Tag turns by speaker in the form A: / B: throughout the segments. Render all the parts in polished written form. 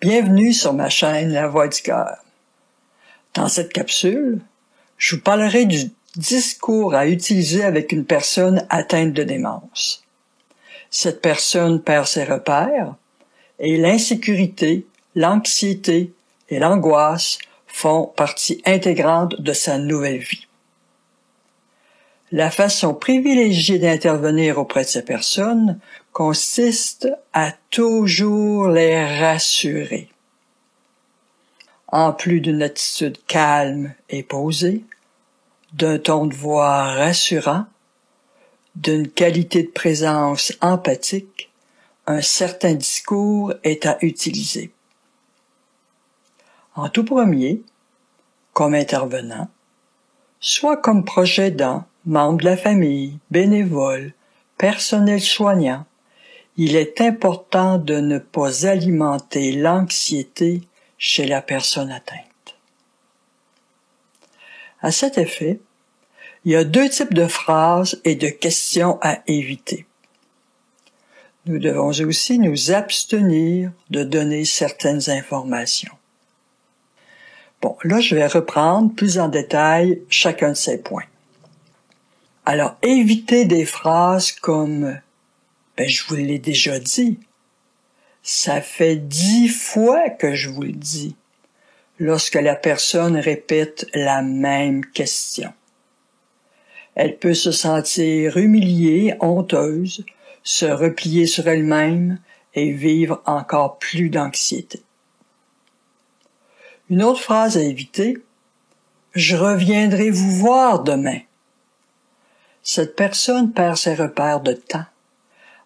A: Bienvenue sur ma chaîne La Voix du Cœur. Dans cette capsule, je vous parlerai du discours à utiliser avec une personne atteinte de démence. Cette personne perd ses repères et l'insécurité, l'anxiété et l'angoisse font partie intégrante de sa nouvelle vie. La façon privilégiée d'intervenir auprès de ces personnes consiste à toujours les rassurer. En plus d'une attitude calme et posée, d'un ton de voix rassurant, d'une qualité de présence empathique, un certain discours est à utiliser. En tout premier, comme intervenant, soit comme proche aidant, membre de la famille, bénévole, personnel soignant, il est important de ne pas alimenter l'anxiété chez la personne atteinte. À cet effet, il y a deux types de phrases et de questions à éviter. Nous devons aussi nous abstenir de donner certaines informations. Bon, là, je vais reprendre plus en détail chacun de ces points. Alors, évitez des phrases comme « je vous l'ai déjà dit »,« ça fait 10 fois que je vous le dis », lorsque la personne répète la même question. Elle peut se sentir humiliée, honteuse, se replier sur elle-même et vivre encore plus d'anxiété. Une autre phrase à éviter, « je reviendrai vous voir demain ». Cette personne perd ses repères de temps.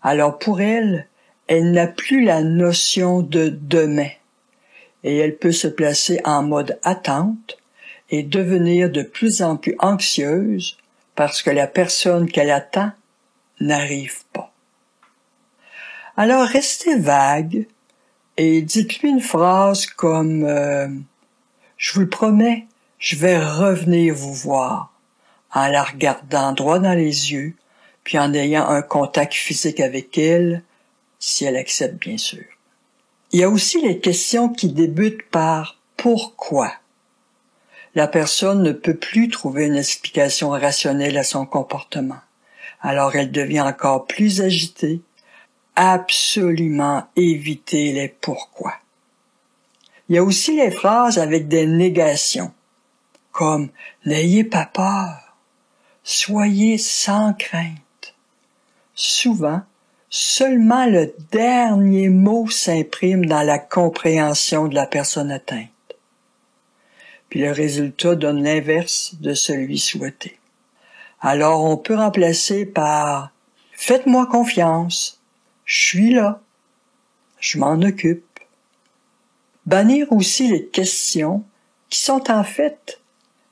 A: Alors pour elle, elle n'a plus la notion de demain et elle peut se placer en mode attente et devenir de plus en plus anxieuse parce que la personne qu'elle attend n'arrive pas. Alors restez vague et dites-lui une phrase comme je vous le promets, je vais revenir vous voir, en la regardant droit dans les yeux, puis en ayant un contact physique avec elle, si elle accepte bien sûr. Il y a aussi les questions qui débutent par « pourquoi ». La personne ne peut plus trouver une explication rationnelle à son comportement. Alors elle devient encore plus agitée. Absolument éviter les pourquoi. Il y a aussi les phrases avec des négations, comme « n'ayez pas peur »,« soyez sans crainte ». Souvent, seulement le dernier mot s'imprime dans la compréhension de la personne atteinte. Puis le résultat donne l'inverse de celui souhaité. Alors on peut remplacer par « faites-moi confiance, je suis là, je m'en occupe ». Bannir aussi les questions qui sont en fait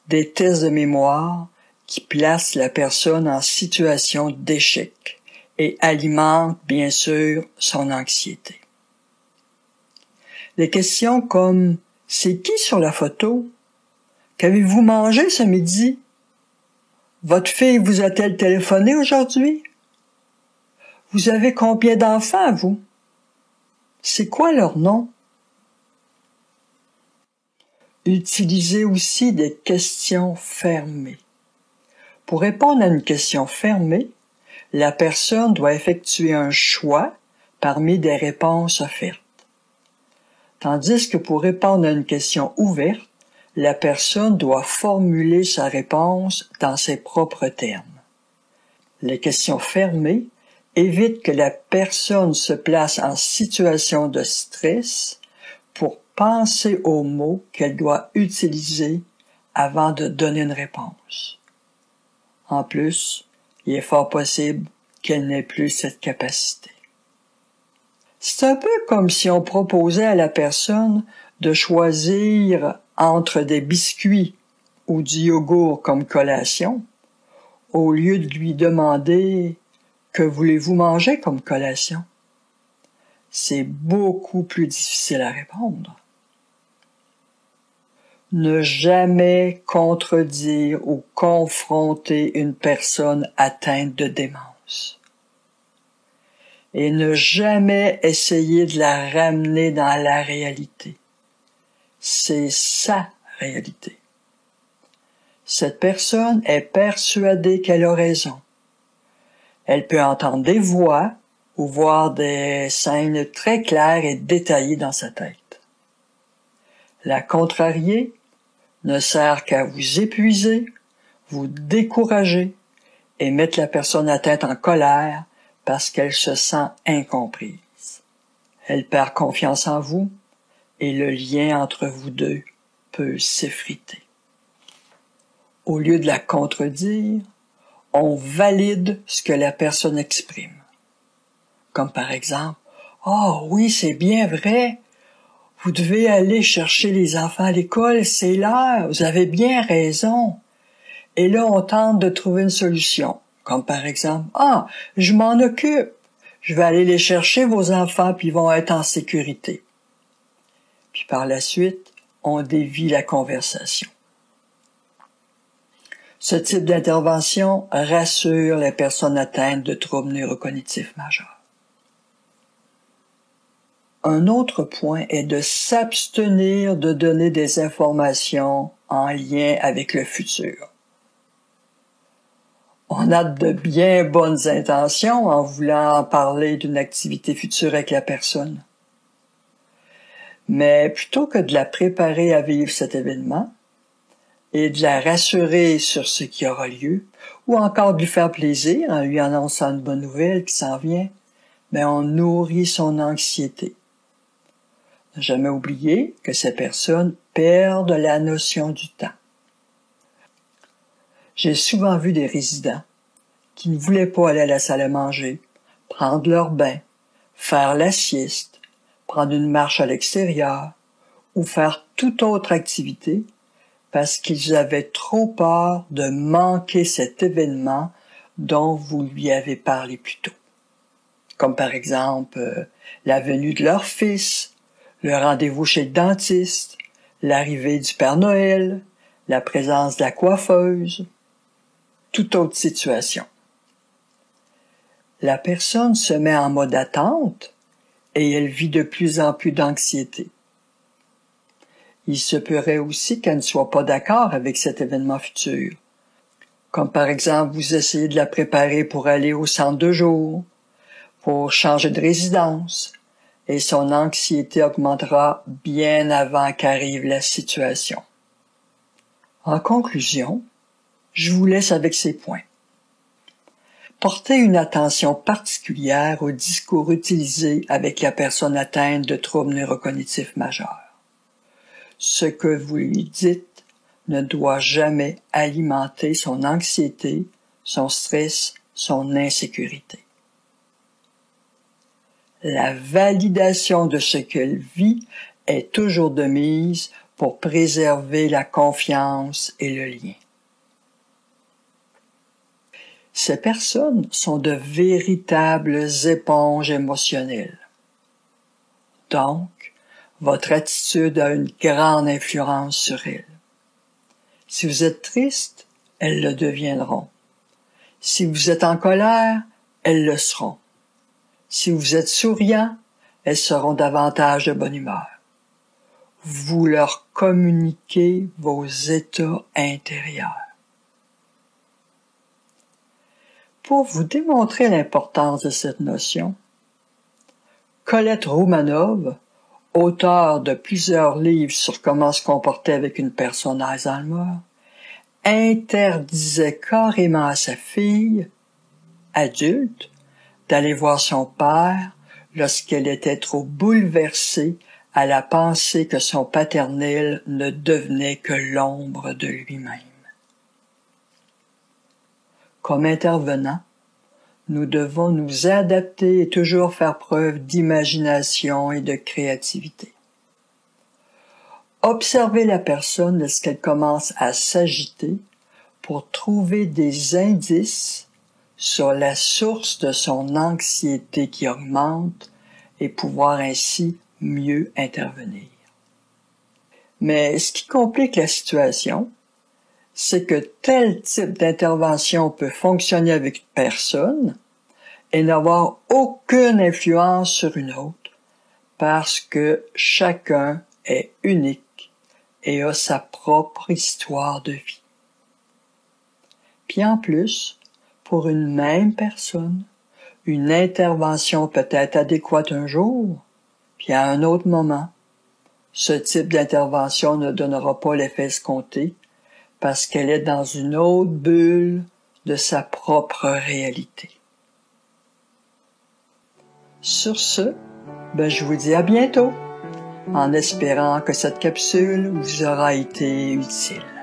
A: des tests de mémoire qui placent la personne en situation d'échec et alimentent bien sûr son anxiété. Les questions comme « c'est qui sur la photo? Qu'avez-vous mangé ce midi? Votre fille vous a-t-elle téléphoné aujourd'hui? Vous avez combien d'enfants, vous? C'est quoi leur nom? » Utilisez aussi des questions fermées. Pour répondre à une question fermée, la personne doit effectuer un choix parmi des réponses offertes. Tandis que pour répondre à une question ouverte, la personne doit formuler sa réponse dans ses propres termes. Les questions fermées évitent que la personne se place en situation de stress pour penser aux mots qu'elle doit utiliser avant de donner une réponse. En plus, il est fort possible qu'elle n'ait plus cette capacité. C'est un peu comme si on proposait à la personne de choisir entre des biscuits ou du yogourt comme collation, au lieu de lui demander « Que voulez-vous manger comme collation ?» C'est beaucoup plus difficile à répondre. Ne jamais contredire ou confronter une personne atteinte de démence. et ne jamais essayer de la ramener dans la réalité. C'est sa réalité. Cette personne est persuadée qu'elle a raison. Elle peut entendre des voix ou voir des scènes très claires et détaillées dans sa tête. La contrarier ne sert qu'à vous épuiser, vous décourager et mettre la personne atteinte en colère parce qu'elle se sent incomprise. Elle perd confiance en vous et le lien entre vous deux peut s'effriter. Au lieu de la contredire, on valide ce que la personne exprime. Comme par exemple, « Oh oui, c'est bien vrai, vous devez aller chercher les enfants à l'école, c'est l'heure, vous avez bien raison. » Et là, on tente de trouver une solution. Comme par exemple, « Ah, je m'en occupe, je vais aller les chercher vos enfants puis ils vont être en sécurité. » Puis par la suite, on dévie la conversation. Ce type d'intervention rassure les personnes atteintes de troubles neurocognitifs majeurs. Un autre point est de s'abstenir de donner des informations en lien avec le futur. On a de bien bonnes intentions en voulant parler d'une activité future avec la personne. Mais plutôt que de la préparer à vivre cet événement et de la rassurer sur ce qui aura lieu, ou encore de lui faire plaisir en lui annonçant une bonne nouvelle qui s'en vient, mais on nourrit son anxiété. Ne jamais oublier que ces personnes perdent la notion du temps. J'ai souvent vu des résidents qui ne voulaient pas aller à la salle à manger, prendre leur bain, faire la sieste, prendre une marche à l'extérieur ou faire toute autre activité parce qu'ils avaient trop peur de manquer cet événement dont vous lui avez parlé plus tôt. Comme par exemple la venue de leur fils, le rendez-vous chez le dentiste, l'arrivée du Père Noël, la présence de la coiffeuse, toute autre situation. La personne se met en mode attente et elle vit de plus en plus d'anxiété. Il se pourrait aussi qu'elle ne soit pas d'accord avec cet événement futur. Comme par exemple, vous essayez de la préparer pour aller au centre de jour, pour changer de résidence, et son anxiété augmentera bien avant qu'arrive la situation. En conclusion, je vous laisse avec ces points. Portez une attention particulière au discours utilisé avec la personne atteinte de troubles neurocognitifs majeurs. Ce que vous lui dites ne doit jamais alimenter son anxiété, son stress, son insécurité. La validation de ce qu'elle vit est toujours de mise pour préserver la confiance et le lien. Ces personnes sont de véritables éponges émotionnelles. Donc, votre attitude a une grande influence sur elles. Si vous êtes triste, elles le deviendront. Si vous êtes en colère, elles le seront. Si vous êtes souriant, elles seront davantage de bonne humeur. Vous leur communiquez vos états intérieurs. Pour vous démontrer l'importance de cette notion, Colette Romanov, auteure de plusieurs livres sur comment se comporter avec une personne Alzheimer, interdisait carrément à sa fille, adulte, d'aller voir son père lorsqu'elle était trop bouleversée à la pensée que son paternel ne devenait que l'ombre de lui-même. Comme intervenants, nous devons nous adapter et toujours faire preuve d'imagination et de créativité. Observez la personne lorsqu'elle commence à s'agiter pour trouver des indices sur la source de son anxiété qui augmente et pouvoir ainsi mieux intervenir. Mais ce qui complique la situation, c'est que tel type d'intervention peut fonctionner avec une personne et n'avoir aucune influence sur une autre parce que chacun est unique et a sa propre histoire de vie. Puis en plus, pour une même personne, une intervention peut être adéquate un jour, puis à un autre moment, ce type d'intervention ne donnera pas l'effet escompté parce qu'elle est dans une autre bulle de sa propre réalité. Sur ce, je vous dis à bientôt, en espérant que cette capsule vous aura été utile.